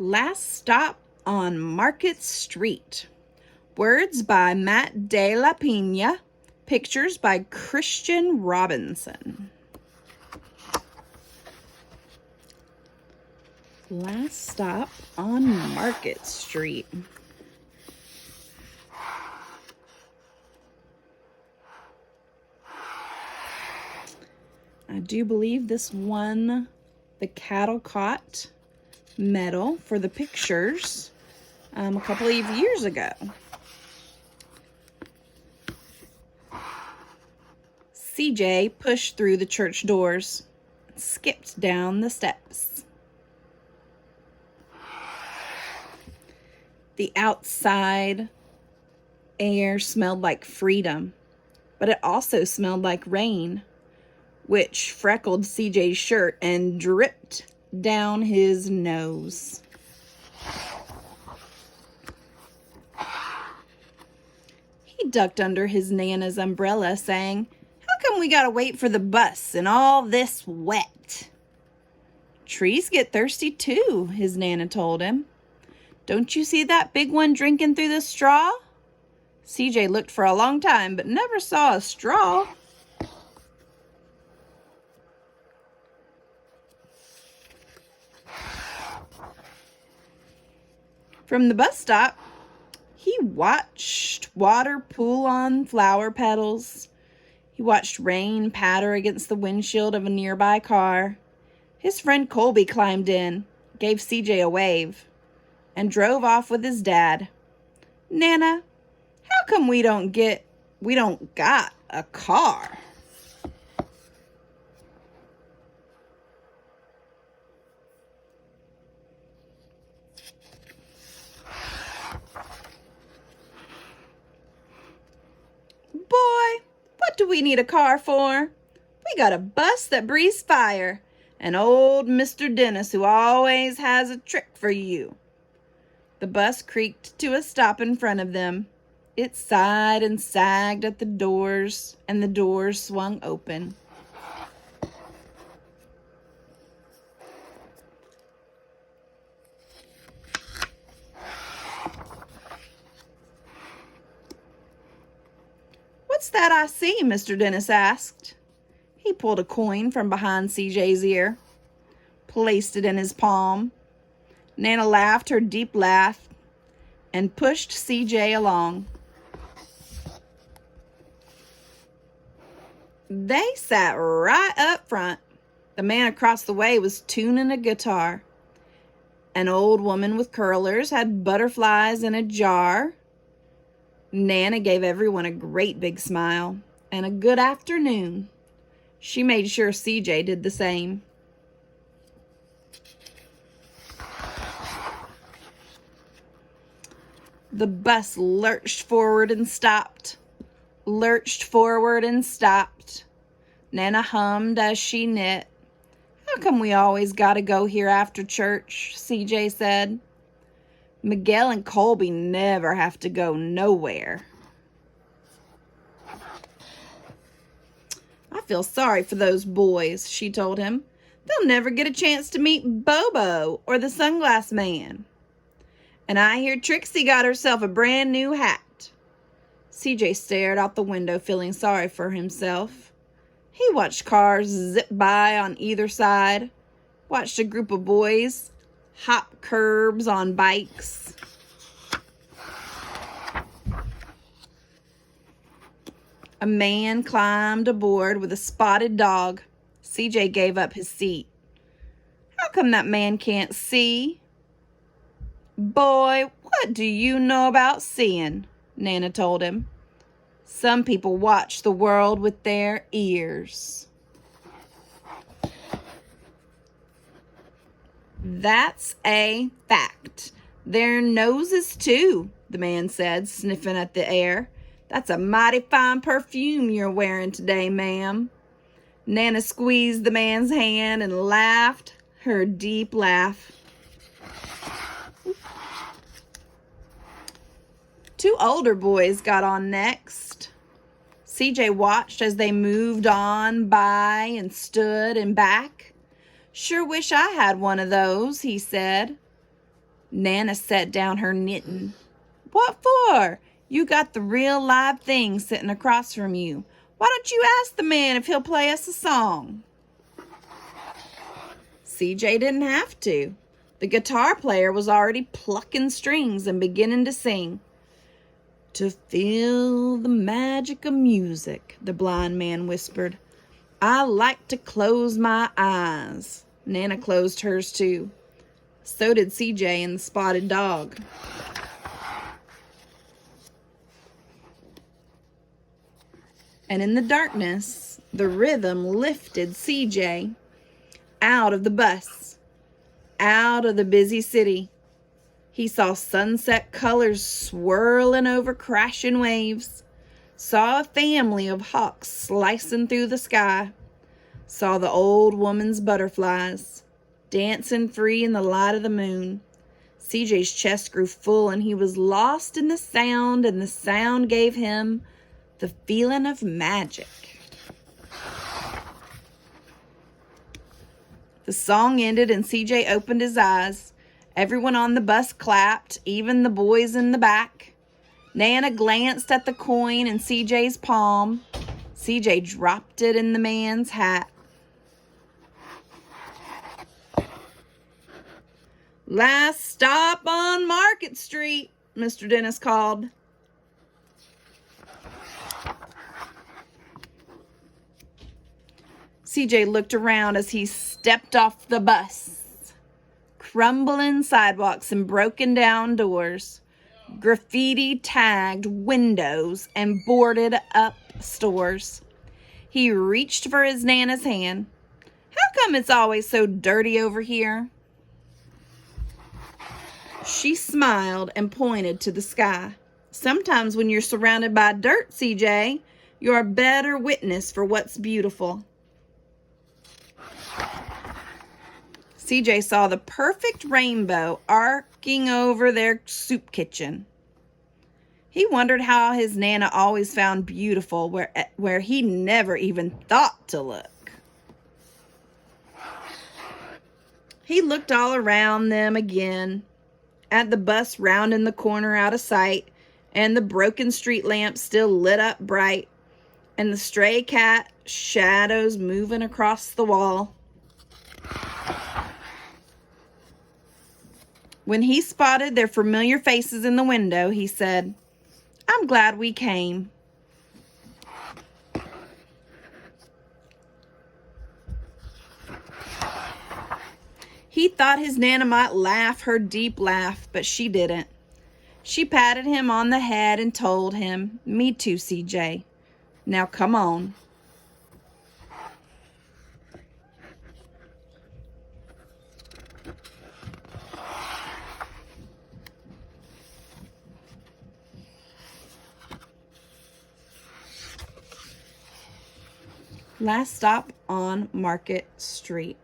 Last Stop on Market Street. Words by Matt De La Pina. Pictures by Christian Robinson. Last Stop on Market Street. I do believe this won the Cattle Caught medal for the pictures a couple of years ago. CJ pushed through the church doors and skipped down the steps. The outside air smelled like freedom, but it also smelled like rain, which freckled CJ's shirt and dripped down his nose. He ducked under his Nana's umbrella, saying, "How come we gotta wait for the bus and all this wet?" "Trees get thirsty too," his Nana told him. "Don't you see that big one drinking through the straw?" CJ looked for a long time, but never saw a straw. From the bus stop, he watched water pool on flower petals. He watched rain patter against the windshield of a nearby car. His friend Colby climbed in, gave CJ a wave, and drove off with his dad. "Nana, how come we don't got a car?" "Boy, what do we need a car for? We got a bus that breathes fire, and old Mr. Dennis who always has a trick for you." The bus creaked to a stop in front of them. It sighed and sagged at the doors, and the doors swung open. "What's that I see?" Mr. Dennis asked. He pulled a coin from behind CJ's ear, placed it in his palm. Nana laughed her deep laugh and pushed CJ along. They sat right up front. The man across the way was tuning a guitar. An old woman with curlers had butterflies in a jar. Nana gave everyone a great big smile and a good afternoon. She made sure CJ did the same. The bus lurched forward and stopped. Lurched forward and stopped. Nana hummed as she knit. "How come we always gotta go here after church?" CJ said. "Miguel and Colby never have to go nowhere." "I feel sorry for those boys," she told him. "They'll never get a chance to meet Bobo or the Sunglass Man. And I hear Trixie got herself a brand new hat." CJ stared out the window, feeling sorry for himself. He watched cars zip by on either side, watched a group of boys hop curbs on bikes. A man climbed aboard with a spotted dog. CJ gave up his seat. "How come that man can't see?" "Boy, what do you know about seeing?" Nana told him. "Some people watch the world with their ears." "That's a fact. Their noses, too," the man said, sniffing at the air. "That's a mighty fine perfume you're wearing today, ma'am." Nana squeezed the man's hand and laughed her deep laugh. Two older boys got on next. CJ watched as they moved on by and stood and back. "Sure wish I had one of those," he said. Nana set down her knitting. What for? You got the real live thing sitting across from you. Why don't you ask the man if he'll play us a song? CJ didn't have to. The guitar player was already plucking strings and beginning to sing. To feel the magic of music, the blind man whispered. I like to close my eyes. Nana closed hers too. So did CJ and the spotted dog. And in the darkness, the rhythm lifted CJ out of the bus, out of the busy city. He saw sunset colors swirling over crashing waves, saw a family of hawks slicing through the sky, saw the old woman's butterflies dancing free in the light of the moon. CJ's chest grew full and he was lost in the sound, and the sound gave him the feeling of magic. The song ended and CJ opened his eyes. Everyone on the bus clapped, even the boys in the back. Nana glanced at the coin in CJ's palm. CJ dropped it in the man's hat. Last stop on Market Street, Mr. Dennis called. CJ looked around as he stepped off the bus. Crumbling sidewalks and broken down doors, graffiti tagged windows and boarded up stores. He reached for his Nana's hand. How come it's always so dirty over here? She smiled and pointed to the sky. Sometimes when you're surrounded by dirt, CJ, you're a better witness for what's beautiful. CJ saw the perfect rainbow arcing over their soup kitchen. He wondered how his Nana always found beautiful where he never even thought to look. He looked all around them again, at the bus rounding the corner out of sight, and the broken street lamp still lit up bright, and the stray cat shadows moving across the wall. When he spotted their familiar faces in the window, he said, I'm glad we came. He thought his Nana might laugh her deep laugh, but she didn't. She patted him on the head and told him, Me too, CJ. Now come on. Last stop on Market Street.